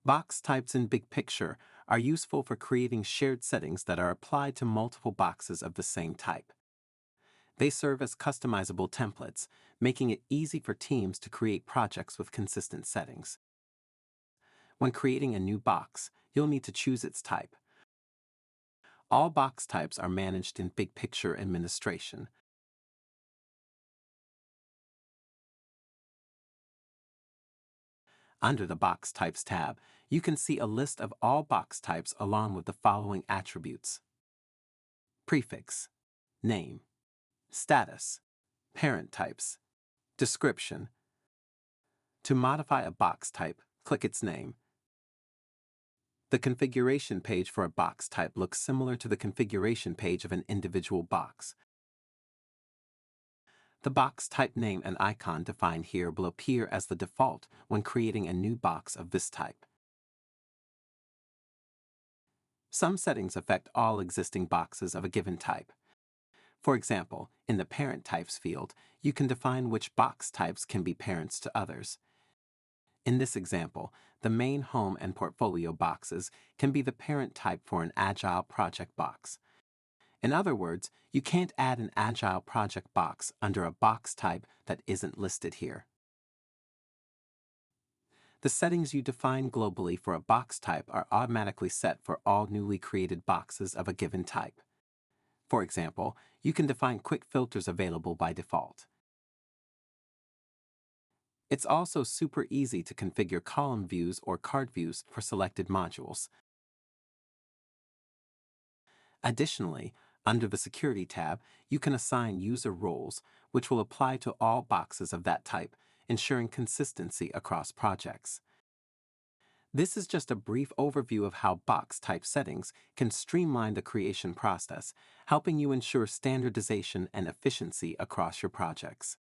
Box types in BigPicture are useful for creating shared settings that are applied to multiple boxes of the same type. They serve as customizable templates, making it easy for teams to create projects with consistent settings. When creating a new box, you'll need to choose its type. All box types are managed in BigPicture Administration. Under the Box Types tab, you can see a list of all box types along with the following attributes: prefix, name, status, parent types, description. To modify a box type, click its name. The configuration page for a box type looks similar to the configuration page of an individual box. The box type name and icon defined here will appear as the default when creating a new box of this type. Some settings affect all existing boxes of a given type. For example, in the Parent Types field, you can define which box types can be parents to others. In this example, the main, home, and portfolio boxes can be the parent type for an Agile project box. In other words, you can't add an Agile project box under a box type that isn't listed here. The settings you define globally for a box type are automatically set for all newly created boxes of a given type. For example, you can define quick filters available by default. It's also super easy to configure column views or card views for selected modules. Additionally, under the Security tab, you can assign user roles, which will apply to all boxes of that type, ensuring consistency across projects. This is just a brief overview of how box type settings can streamline the creation process, helping you ensure standardization and efficiency across your projects.